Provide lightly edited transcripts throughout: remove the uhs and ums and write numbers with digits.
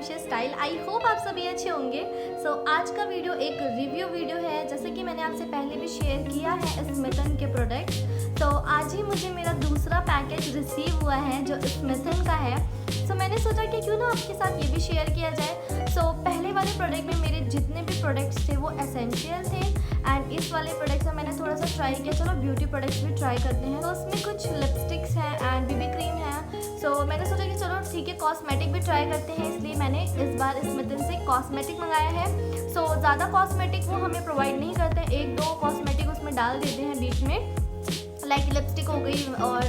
Amshi style. I hope आप सभी अच्छे होंगे। आज का वीडियो एक रिव्यू वीडियो है, जैसे कि मैंने आपसे पहले भी शेयर किया है स्मिटन के प्रोडक्ट। आज ही मुझे मेरा दूसरा पैकेज रिसीव हुआ है जो स्मिटन का है। मैंने सोचा कि क्यों ना आपके साथ ये भी शेयर किया जाए। पहले वाले प्रोडक्ट में मेरे जितने भी प्रोडक्ट्स थे वो एसेंशियल थे, एंड इस वाले प्रोडक्ट में मैंने थोड़ा सा ट्राई किया, चलो ब्यूटी प्रोडक्ट्स भी ट्राई करते हैं। उसमें कुछ लिपस्टिक्स हैं एंड बीबी क्रीम है। मैंने सोचा कि चलो ठीक है, कॉस्मेटिक भी ट्राई करते हैं, इसलिए मैंने इस बार स्मिटन से कॉस्मेटिक मंगाया है। ज़्यादा कॉस्मेटिक वो हमें प्रोवाइड नहीं करते, एक दो कॉस्मेटिक उसमें डाल देते हैं बीच में, लाइक लिपस्टिक हो गई और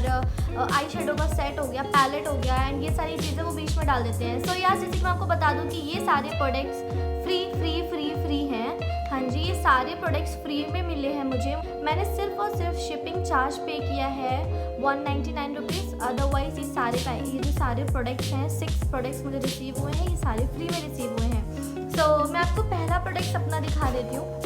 आई शेडो का सेट हो गया, पैलेट हो गया, एंड ये सारी चीज़ें वो बीच में डाल देते हैं। यार जैसे कि मैं आपको बता दूं कि ये सारे प्रोडक्ट्स फ्री हैं। हाँ जी, ये सारे प्रोडक्ट्स फ्री में मिले हैं मुझे। मैंने सिर्फ और सिर्फ शिपिंग चार्ज पे किया है 199 रुपीज़। अदरवाइज़ ये जो सारे प्रोडक्ट्स हैं, 6 प्रोडक्ट्स मुझे रिसीव हुए हैं, ये सारे फ्री में रिसीव हुए हैं। मैं आपको पहला प्रोडक्ट अपना दिखा देती हूँ।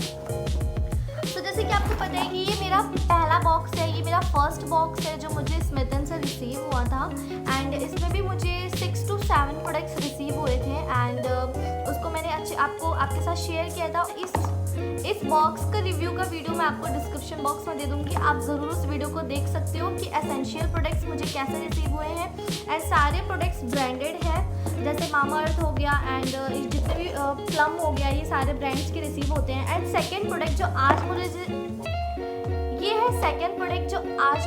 जैसे कि आपको पता है कि ये मेरा पहला बॉक्स है, ये मेरा फर्स्ट बॉक्स है जो मुझे स्मिटन से रिसीव हुआ था, एंड इसमें भी मुझे 6 to 7 प्रोडक्ट्स रिसीव हुए थे, एंड उसको मैंने आपके साथ शेयर किया था। इस बॉक्स का रिव्यू का वीडियो मैं आपको डिस्क्रिप्शन बॉक्स में दे दूँगी, आप ज़रूर उस वीडियो को देख सकते हो कि एसेंशियल प्रोडक्ट्स मुझे कैसे रिसीव हुए हैं। एंड सारे प्रोडक्ट्स ब्रांडेड है, जैसे मामा अर्थ हो गया एंड जितने भी प्लम हो गया, ये सारे ब्रांड्स के रिसीव होते हैं। एंड सेकेंड प्रोडक्ट जो आज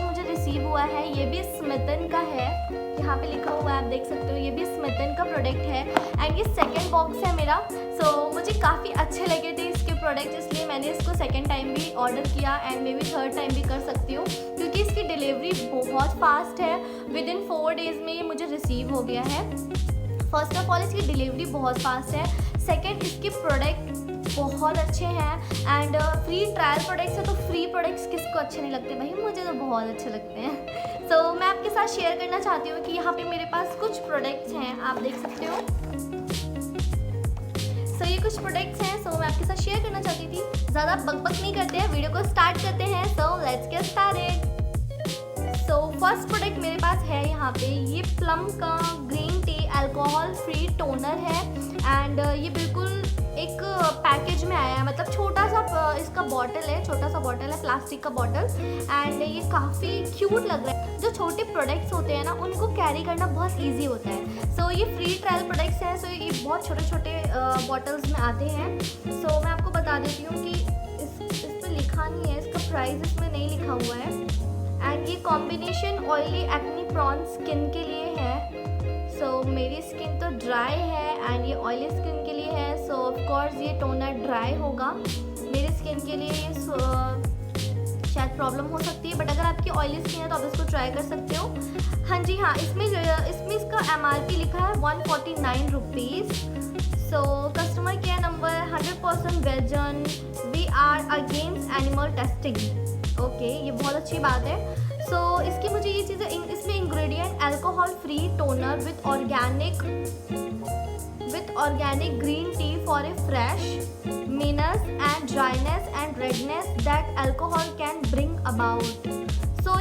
मुझे रिसीव हुआ है, ये भी स्मिटन का है, यहाँ पे लिखा हुआ है आप देख सकते हो, ये भी स्मिटन का प्रोडक्ट है, एंड ये सेकेंड बॉक्स है मेरा। मुझे काफ़ी अच्छे लगे थे इसके प्रोडक्ट, इसलिए मैंने इसको सेकेंड टाइम भी ऑर्डर किया, and may be third time भी कर सकती हूँ, क्योंकि इसकी डिलीवरी बहुत फास्ट है। विदिन 4 डेज़ में ये मुझे रिसीव हो गया है। फर्स्ट ऑफ ऑल इसकी डिलीवरी बहुत फास्ट है, सेकेंड इसके प्रोडक्ट बहुत अच्छे हैं, एंड फ्री ट्रायल प्रोडक्ट्स है, तो फ्री प्रोडक्ट्स किसको अच्छे नहीं लगते भाई, मुझे तो बहुत अच्छे लगते हैं। मैं आपके साथ शेयर करना चाहती हूँ कि यहाँ पे मेरे पास कुछ प्रोडक्ट्स हैं, आप देख सकते हो। ये कुछ प्रोडक्ट्स हैं, मैं आपके साथ शेयर करना चाहती थी। ज़्यादा बकबक नहीं करते हैं, वीडियो को स्टार्ट करते हैं। Let's get started. First product मेरे पास है यहाँ पे, ये प्लम का green tea alcohol free toner है, एंड ये बिल्कुल एक पैकेज में आया है, मतलब छोटा सा इसका बॉटल है, छोटा सा बॉटल है, प्लास्टिक का बॉटल, एंड ये काफ़ी क्यूट लग रहा है। जो छोटे प्रोडक्ट्स होते हैं ना, उनको कैरी करना बहुत इजी होता है। ये फ्री ट्रायल प्रोडक्ट्स हैं, ये बहुत छोटे छोटे बॉटल्स में आते हैं। मैं आपको बता देती हूँ कि इस पर लिखा नहीं है, इसका प्राइस इसमें नहीं लिखा हुआ है, एंड ये combination oily acne prawn skin के लिए है। मेरी स्किन तो ड्राई है एंड ये ऑयली स्किन के लिए है, ऑफ कोर्स ये टोनर ड्राई होगा। मेरी स्किन के लिए ये शायद प्रॉब्लम हो सकती है, बट अगर आपकी ऑयली स्किन है तो आप इसको ट्राई कर सकते हो। हाँ जी, हाँ, इसमें इसका MRP लिखा है 149 रुपीज़। कस्टमर केयर नंबर 100% वर्जन, we are against animal testing. Okay, ये बहुत अच्छी बात है। इसकी मुझे ये चीज़ें, इसमें ingredient alcohol free toner with organic green tea for a fresh मीनस and dryness and redness that alcohol can bring about.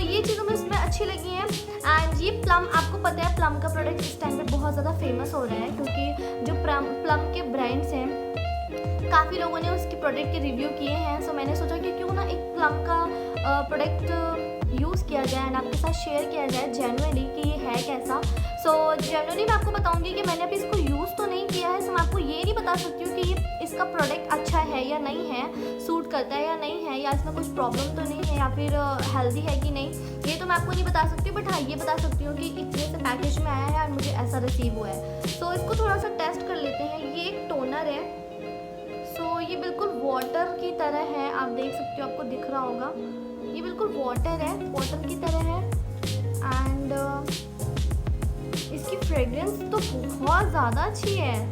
ये चीज़ें मुझे इसमें अच्छी लगी हैं। एंड ये प्लम, आपको पता है प्लम का प्रोडक्ट इस टाइम पे बहुत ज़्यादा फेमस हो रहा है, क्योंकि जो प्लम के ब्रांड्स हैं, काफ़ी लोगों ने उसके प्रोडक्ट के रिव्यू किए हैं। मैंने सोचा कि क्यों ना एक प्लम का प्रोडक्ट यूज़ किया जाए एंड आपके साथ शेयर किया जाए जेन्युइनली कि ये है कैसा। जेन्युइनली मैं आपको बताऊंगी कि मैंने अभी इसको यूज़ तो नहीं किया है, मैं आपको ये नहीं बता सकती हूँ कि इसका प्रोडक्ट अच्छा है या नहीं है, सूट करता है या नहीं है, या इसमें कुछ प्रॉब्लम तो नहीं है, या फिर हेल्दी है कि नहीं, ये तो मैं आपको नहीं बता सकती। बट हाँ, ये बता सकती हूँ कि इतने से पैकेज में आया है और मुझे ऐसा रिसीव हुआ है। इसको थोड़ा सा टेस्ट कर लेते हैं। ये एक टोनर है, ये बिल्कुल वाटर की तरह है, आप देख सकते हो, आपको दिख रहा होगा, ये बिल्कुल वाटर की तरह है, एंड इसकी फ्रेग्रेंस तो बहुत ज़्यादा अच्छी है,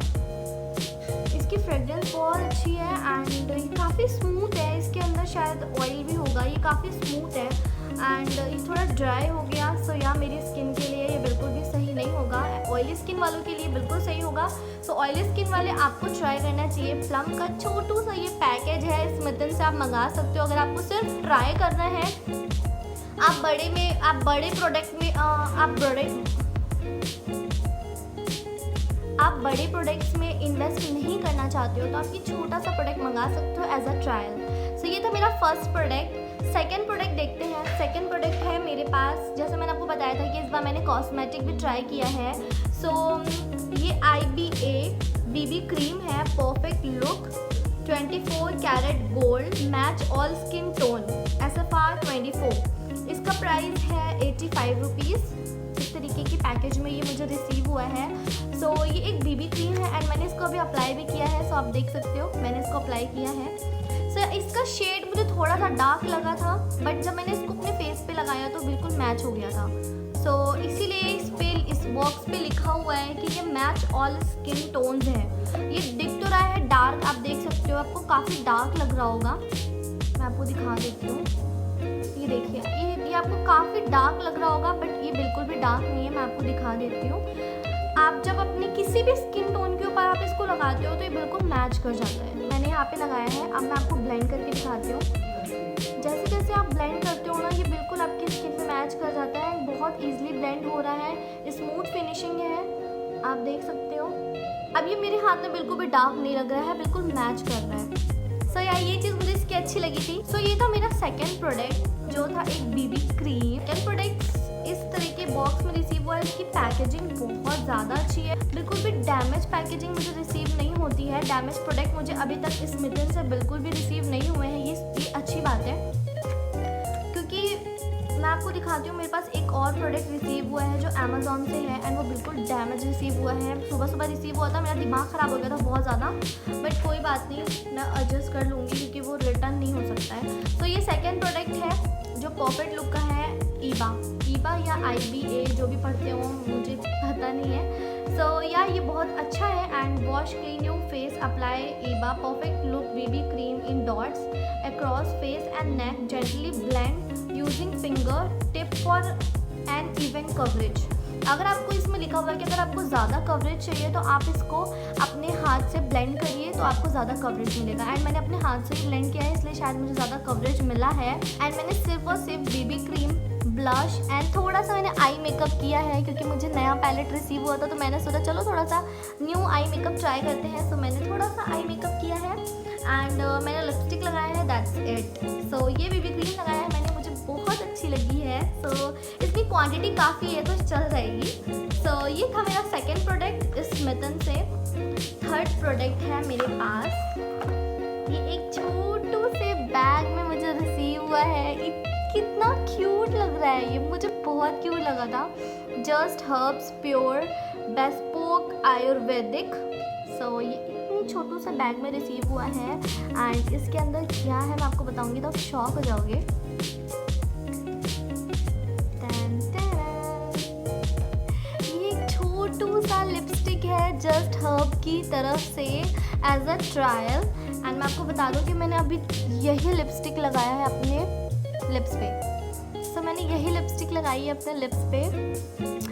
एंड ये काफ़ी स्मूथ है, इसके अंदर शायद ऑयल भी होगा, ये काफ़ी स्मूथ है, एंड ये थोड़ा ड्राई हो गया। या मेरी स्किन के लिए ये बिल्कुल भी सही नहीं होगा, ऑयली स्किन वालों के लिए बिल्कुल सही होगा। ऑयली स्किन वाले आपको ट्राई करना चाहिए। प्लम का छोटू सा ये पैकेज है, स्मिटन से आप मंगा सकते हो। अगर आपको सिर्फ ट्राई करना है, आप बड़े प्रोडक्ट में आप बड़े प्रोडक्ट्स में इन्वेस्ट नहीं करना चाहते हो तो आप ये छोटा सा प्रोडक्ट मंगा सकते हो एज अ ट्रायल। सो ये था मेरा फर्स्ट प्रोडक्ट। सेकेंड प्रोडक्ट देखते हैं। सेकेंड प्रोडक्ट है मेरे पास, जैसे मैंने आपको बताया था कि इस बार मैंने कॉस्मेटिक भी ट्राई किया है। सो ये IBA BB क्रीम है, perfect look, 24 carat gold, match all skin tone, SFR 24। इसका प्राइस है 85 रुपीज़। इस तरीके की पैकेज में ये मुझे रिसीव हुआ है। सो ये एक BB क्रीम है एंड मैंने इसको अभी अप्लाई भी किया है। सो आप देख सकते हो मैंने इसको अप्लाई किया है। सो इसका शेड मुझे थोड़ा सा डार्क लगा था, बट जब मैंने इसको अपने फेस पे लगाया तो बिल्कुल मैच हो गया था। सो इसीलिए इस बॉक्स पे लिखा हुआ है कि ये मैच ऑल स्किन टोन्स है। ये दिख तो रहा है डार्क, आप देख सकते हो, आपको काफ़ी डार्क लग रहा होगा। मैं आपको दिखा देती हूँ, ये देखिए, ये आपको काफ़ी डार्क लग रहा होगा, बट ये बिल्कुल भी डार्क नहीं है। मैं आपको दिखा देती हूँ। आप जब अपने किसी भी स्किन टोन के ऊपर आप इसको लगाते हो तो ये बिल्कुल मैच कर जाता है। मैंने यहाँ पे लगाया है, अब मैं आपको ब्लेंड करके दिखाती हूँ। जैसे जैसे आप ब्लेंड करते हो ना, ये बिल्कुल आपकी स्किन में मैच कर जाता है, बहुत ईजिली ब्लेंड हो रहा है, स्मूथ फिनिशिंग है, आप देख सकते हो। अब ये मेरे हाथ में बिल्कुल भी डार्क नहीं लग रहा है, बिल्कुल मैच कर रहा है। सो यार ये चीज़ मुझे इसकी अच्छी लगी थी। सो ये था मेरा सेकेंड प्रोडक्ट, जो था एक BB क्रीम। सेकेंड प्रोडक्ट इस तरह के बॉक्स में रिसीव हुआ है। इसकी पैकेजिंग बहुत ज़्यादा अच्छी है, बिल्कुल भी डैमेज पैकेजिंग मुझे रिसीव नहीं होती है। डैमेज प्रोडक्ट मुझे अभी तक स्मिटन से बिल्कुल भी रिसीव नहीं हुए हैं, ये अच्छी बात है। क्योंकि मैं आपको दिखाती हूँ, मेरे पास एक और प्रोडक्ट रिसीव हुआ है जो अमेज़ॉन से है एंड वो बिल्कुल डैमेज रिसीव हुआ है। सुबह सुबह रिसीव हुआ था, मेरा दिमाग ख़राब हो गया था बहुत ज़्यादा, बट कोई बात नहीं, मैं एडजस्ट कर लूँगी क्योंकि वो रिटर्न नहीं हो सकता है। तो ये सेकेंड प्रोडक्ट है जो परफेक्ट लुक का है, ईबा या IBA, जो भी पढ़ते हो मुझे पता नहीं है। सो यार ये बहुत अच्छा है। And wash clean your face, apply Iba perfect look BB cream in dots across face and neck, gently blend using finger tip for an even coverage. अगर आपको इसमें लिखा हुआ है कि अगर आपको ज़्यादा कवरेज चाहिए तो आप इसको अपने हाथ से ब्लेंड करिए तो आपको ज़्यादा कवरेज मिलेगा। एंड मैंने अपने हाथ से ही ब्लेंड किया है, इसलिए शायद मुझे ज़्यादा कवरेज मिला है। एंड मैंने सिर्फ और सिर्फ BB क्रीम, ब्लश एंड थोड़ा सा मैंने आई मेकअप किया है क्योंकि मुझे नया पैलेट रिसीव हुआ था, तो मैंने सोचा चलो थोड़ा सा न्यू आई मेकअप ट्राई करते हैं। सो मैंने थोड़ा सा आई मेकअप किया है एंड मैंने लिपस्टिक लगाया है, दैट्स इट। सो ये BB क्रीम लगाया है मैंने, मुझे बहुत अच्छी लगी है। सो इसकी क्वांटिटी काफ़ी है तो चल जाएगी। सो ये था मेरा सेकेंड प्रोडक्ट स्मिटन से। थर्ड प्रोडक्ट है मेरे पास, ये एक छोटू से बैग में मुझे रिसीव हुआ है। कितना क्यूट लग रहा है ये, मुझे बहुत क्यूट लगा था। Just herbs pure bespoke Ayurvedic. So ये इतनी छोटू सा बैग में रिसीव हुआ है एंड इसके अंदर क्या है मैं आपको बताऊंगी तो आप शॉक हो जाओगे। ये एक छोटू सा लिपस्टिक है जस्ट हर्ब की तरफ से एज अ ट्रायल। एंड मैं आपको बता दूं कि मैंने अभी यही लिपस्टिक लगाया है अपने लिप्स पे। सो मैंने यही लिपस्टिक लगाई है अपने लिप्स पे।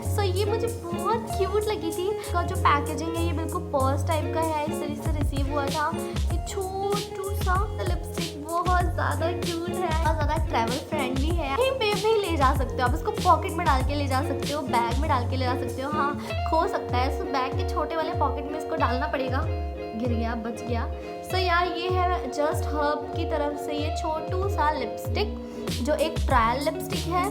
सो ये मुझे बहुत क्यूट लगी थी। इसका जो पैकेजिंग है ये बिल्कुल पर्स टाइप का है, इस तरह से रिसीव हुआ था। ये छोटू सा लिपस्टिक बहुत ज़्यादा क्यूट है, बहुत ज़्यादा ट्रैवल फ्रेंडली है। कहीं पे भी ले जा सकते हो आप इसको, पॉकेट में डाल के ले जा सकते हो, बैग में डाल के ले जा सकते हो। हाँ खो सकता है, सो बैग के छोटे वाले पॉकेट में इसको डालना पड़ेगा। गिर गया, बच गया। सो यार ये है जस्ट हर्ब की तरफ से ये छोटू सा लिपस्टिक जो एक ट्रायल लिपस्टिक है।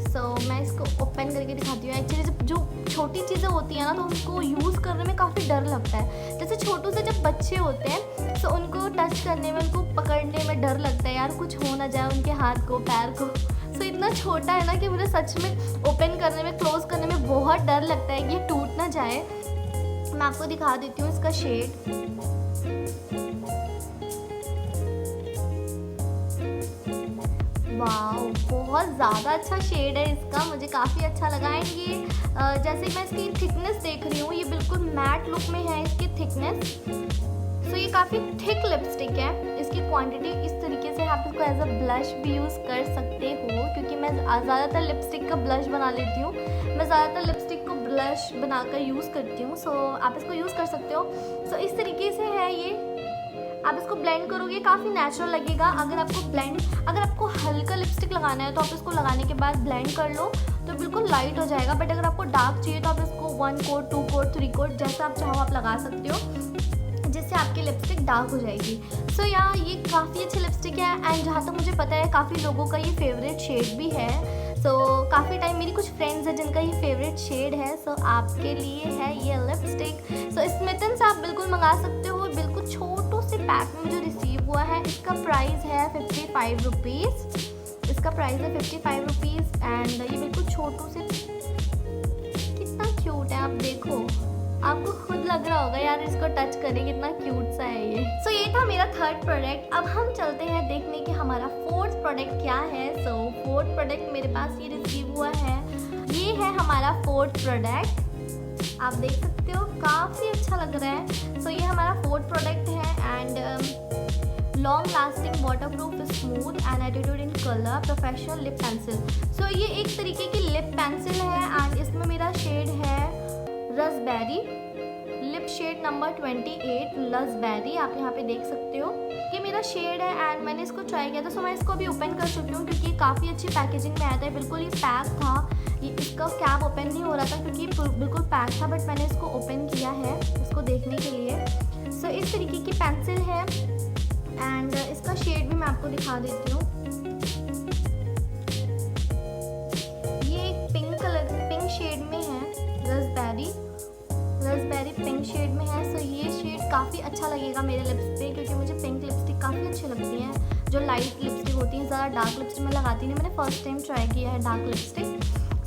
सो मैं इसको ओपन करके दिखाती हूँ। एक्चुअली जो छोटी चीज़ें होती हैं ना तो उनको यूज़ करने में काफ़ी डर लगता है। जैसे छोटू से जब बच्चे होते हैं तो उनको टच करने में, उनको पकड़ने में डर लगता है, यार कुछ हो ना जाए उनके हाथ को, पैर को। सो इतना छोटा है ना कि मुझे सच में ओपन करने में, क्लोज करने में बहुत डर लगता है कि ये टूट ना जाए। मैं आपको दिखा देती हूँ इसका शेड। वाओ बहुत ज़्यादा अच्छा शेड है इसका, मुझे काफ़ी अच्छा लगा। एंड ये जैसे मैं इसकी थिकनेस देख रही हूँ, ये बिल्कुल मैट लुक में है इसकी थिकनेस। सो ये काफ़ी थिक लिपस्टिक है। इसकी क्वांटिटी इस तरीके से आप इसको एज अ ब्लश भी यूज़ कर सकते हो, क्योंकि मैं ज़्यादातर लिपस्टिक का ब्लश बना लेती हूँ। मैं ज़्यादातर लिपस्टिक को ब्लश बनाकर यूज़ करती हूँ। सो आप इसको यूज़ कर सकते हो। सो इस तरीके से है ये, आप इसको ब्लेंड करोगे काफ़ी नेचुरल लगेगा। अगर आपको हल्का लिपस्टिक लगाना है तो आप इसको लगाने के बाद ब्लेंड कर लो तो बिल्कुल लाइट हो जाएगा। बट अगर आपको डार्क चाहिए तो आप इसको 1 कोट 2 कोट 3 कोट जैसा आप चाहो आप लगा सकते हो, जिससे आपकी लिपस्टिक डार्क हो जाएगी। सो ये काफ़ी अच्छी लिपस्टिक है एंड जहाँ तक मुझे पता है काफ़ी लोगों का ये फेवरेट शेड भी है। सो काफ़ी टाइम मेरी कुछ फ्रेंड्स हैं जिनका ये फेवरेट शेड है। सो आपके लिए है ये लिपस्टिक। सो स्मिटन से आप बिल्कुल मंगा सकते हो। बिल्कुल छोटू से पैक में मुझे रिसीव हुआ है। इसका प्राइस है 55 रुपीज़। इसका प्राइस है 55 रुपीज़ एंड ये बिल्कुल छोटू से, कितना क्यूट है आप देखो, आपको खुद लग रहा होगा यार इसको टच करें कितना क्यूट सा है ये। सो ये था मेरा थर्ड प्रोडक्ट। अब हम चलते हैं देखने कि हमारा फोर्थ प्रोडक्ट क्या है। सो फोर्थ प्रोडक्ट मेरे पास ये रिसीव हुआ है। ये है हमारा फोर्थ प्रोडक्ट, आप देख सकते हो काफ़ी अच्छा लग रहा है। सो ये हमारा फोर्थ प्रोडक्ट है and long lasting waterproof smooth and attitude in colour professional lip pencil. So ये एक तरीके की लिप पेंसिल है एंड इसमें मेरा शेड है raspberry, lip shade number 28 raspberry. आप यहाँ पे देख सकते हो ये मेरा शेड है एंड मैंने इसको ट्राई किया था। सो मैं इसको अभी ओपन कर चुकी हूँ क्योंकि ये काफ़ी अच्छी पैकेजिंग में आया था। बिल्कुल ये पैक था, ये इसका कैप ओपन नहीं हो रहा था क्योंकि बिल्कुल पैक था, बट मैंने इसको ओपन किया है इसको देखने के लिए। सो इस तरीके की पेंसिल है एंड इसका शेड भी मैं आपको दिखा देती हूँ। ये एक पिंक शेड में है, रसबेरी पिंक शेड में है। सो ये शेड काफ़ी अच्छा लगेगा मेरे लिप्स पे क्योंकि मुझे पिंक लिपस्टिक काफ़ी अच्छी लगती हैं। जो लाइट लिपस्टिक होती हैं, ज़्यादा डार्क लिपस्टिक मैं लगाती नहीं। मैंने फर्स्ट टाइम ट्राई किया है डार्क लिपस्टिक।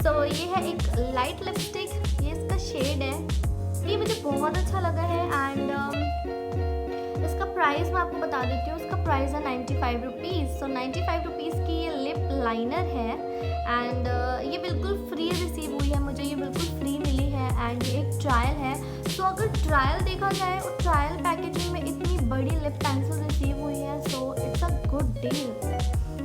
सो ये है एक लाइट लिपस्टिक, ये इसका शेड है। ये मुझे बहुत अच्छा लगा है एंड इसका प्राइस मैं आपको बता देती हूँ। इसका प्राइस है 95 रुपीज़। सो 95 रुपीज़ की ये लिप लाइनर है एंड ये बिल्कुल फ्री रिसीव हुई है मुझे, ये बिल्कुल फ्री मिली है एंड ये एक ट्रायल है। सो अगर ट्रायल देखा जाए और ट्रायल पैकेजिंग में इतनी बड़ी लिप पेंसिल रिसीव हुई है, so it's a good deal.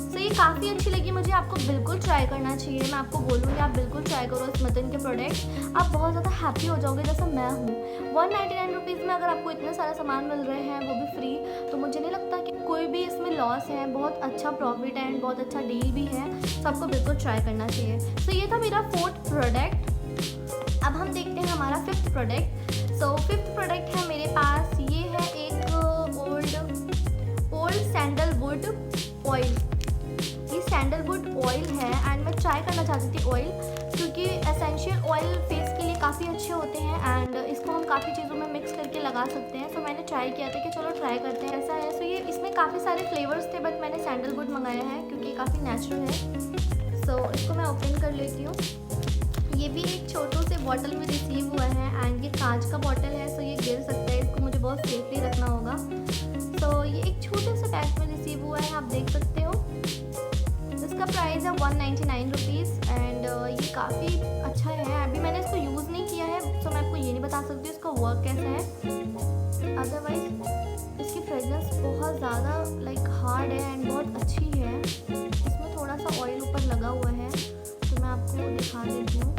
So ये काफ़ी अच्छी लगी मुझे, आपको बिल्कुल ट्राई करना चाहिए। मैं आपको बोलूँगी आप बिल्कुल ट्राई करो स्मिटन के प्रोडक्ट, आप बहुत ज़्यादा हैप्पी हो जाओगे जैसा मैं हूँ। 199 रुपीज़ में अगर आपको इतने सारे सामान मिल रहे हैं वो भी फ्री, तो मुझे नहीं लगता कि कोई भी इसमें लॉस है। बहुत अच्छा प्रॉफिट है एंड बहुत अच्छा डील भी है, तो आपको बिल्कुल ट्राई करना चाहिए। सो ये था मेरा फोर्थ प्रोडक्ट। अब हम देखते हैं हमारा fifth product. So fifth product है मेरे पास, ये है एक ओल्ड सैंडलवुड ऑयल। ये सैंडलवुड ऑयल है एंड मैं ट्राई करना चाहती थी ऑयल, क्योंकि एसेंशियल ऑयल फेस के लिए काफ़ी अच्छे होते हैं एंड इसको हम काफ़ी चीज़ों में मिक्स करके लगा सकते हैं। सो मैंने ट्राई किया था कि चलो ट्राई करते हैं ऐसा है। सो ये इसमें काफ़ी सारे फ्लेवर्स थे बट मैंने सैंडलवुड मंगाया है क्योंकि काफ़ी नेचुरल है। सो इसको मैं ओपन कर लेती हूँ। ये भी एक छोटू से बॉटल में रिसीव हुआ है एंड ये कांच का बॉटल है, सो ये गिर सकता है, इसको मुझे बहुत सेफली रखना होगा। सो ये एक छोटे से पैक में रिसीव हुआ है, आप देख सकते हो। इसका प्राइस है 199 रुपीज़ एंड ये काफ़ी अच्छा है। अभी मैंने इसको यूज़ नहीं किया है, सो मैं आपको ये नहीं बता सकती इसका वर्क कैसा है। अदरवाइज इसकी फ्रेगरेंस बहुत ज़्यादा हार्ड है एंड बहुत अच्छी है। इसमें थोड़ा सा ऑयल ऊपर लगा हुआ है, तो मैं आपको दिखा देती हूँ,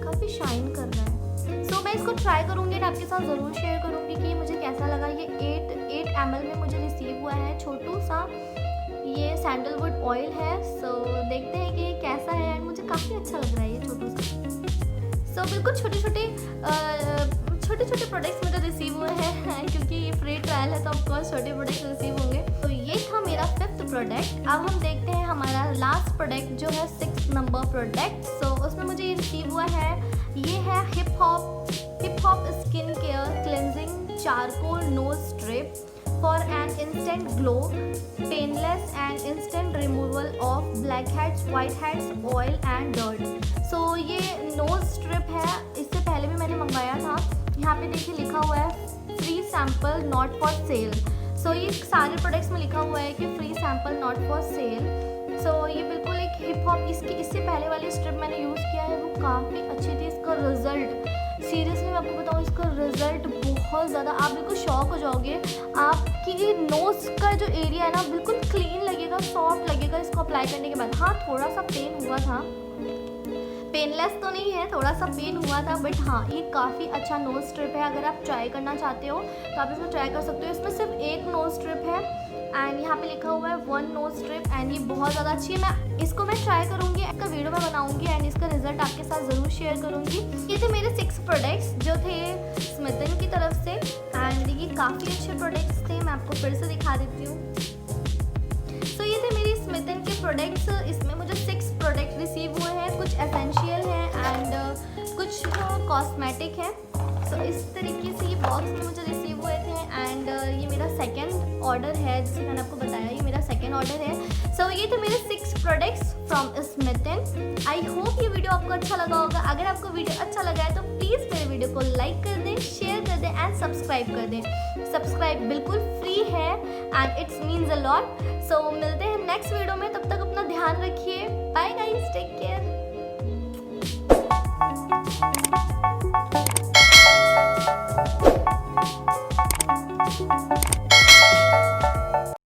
काफ़ी शाइन कर रहा है। सो मैं इसको ट्राई करूँगी और आपके साथ ज़रूर शेयर करूँगी कि मुझे कैसा लगा। ये 8 ml में मुझे रिसीव हुआ है छोटू सा ये सैंडलवुड ऑयल है। सो देखते हैं कि ये कैसा है एंड मुझे काफ़ी अच्छा लग रहा है ये छोटू सा। सो बिल्कुल छोटे छोटे प्रोडक्ट्स मुझे रिसीव हुए हैं क्योंकि ये फ्री ट्रायल है, तो ऑफकोर्स छोटे प्रोडक्ट्स रिसीव होंगे। तो ये था मेरा फिफ्थ प्रोडक्ट। अब हम देखते हैं हमारा लास्ट प्रोडक्ट जो है 6 नंबर प्रोडक्ट। सो उसमें मुझे ये रिसीव हुआ है, ये है hip hop skin care cleansing charcoal knows strip for an instant glow, painless and instant removal of blackheads, whiteheads, oil and dirt। So ये nose strip है, इससे पहले भी मैंने मंगाया था। यहाँ पे देखिए लिखा हुआ है free sample not for sale. So ये सारे प्रोडक्ट्स में लिखा हुआ है कि free sample not for sale. So ये बिल्कुल एक हिप हॉप, इससे पहले वाली स्ट्रिप मैंने यूज़ किया है, वो काफ़ी अच्छी थी। इसका रिजल्ट सीरियसली मैं आपको बताऊँ, इसका रिजल्ट बहुत ज़्यादा, आप बिल्कुल शॉक हो जाओगे। आपकी नोज़ का जो एरिया है ना बिल्कुल क्लीन लगेगा, सॉफ्ट लगेगा इसको अप्लाई करने के बाद। हाँ थोड़ा सा पेन हुआ था पेनलेस तो नहीं है, थोड़ा सा पेन हुआ था, बट हाँ ये काफ़ी अच्छा नोज स्ट्रिप है। अगर आप ट्राई करना चाहते हो तो आप इसमें ट्राई कर सकते हो। इसमें सिर्फ एक नोज स्ट्रिप है एंड यहाँ पे लिखा हुआ है 1 नोज स्ट्रिप एंड ये बहुत ज़्यादा अच्छी है। इसको मैं ट्राई करूँगी, इसका वीडियो मैं बनाऊँगी एंड इसका रिजल्ट आपके साथ ज़रूर शेयर करूँगी। ये थे मेरे 6 प्रोडक्ट्स जो थे स्मिटन की तरफ से एंड ये काफ़ी अच्छे प्रोडक्ट्स थे। मैं आपको फिर से दिखा देती हूँ। तो ये थे मेरी स्मिटन के प्रोडक्ट्स। इसमें मुझे 6 प्रोडक्ट रिसीव हुए हैं, कुछ एसेंशियल हैं एंड कुछ कॉस्मेटिक हैं। सो इस तरीके से ये बॉक्स में मुझे रिसीव हुए थे एंड ये मेरा सेकंड ऑर्डर है, जैसे मैंने आपको बताया ये मेरा सेकंड ऑर्डर है। सो ये थे मेरे 6 products from Smytten. I hope ये वीडियो आपको अच्छा लगा होगा। अगर आपको वीडियो अच्छा लगा है तो प्लीज़ मेरे वीडियो को लाइक कर दें, शेयर कर दें एंड सब्सक्राइब कर दें। सब्सक्राइब बिल्कुल फ्री है and it's means a lot. So मिलते हैं नेक्स्ट वीडियो में, तब तक अपना ध्यान रखिए। Bye guys, take care.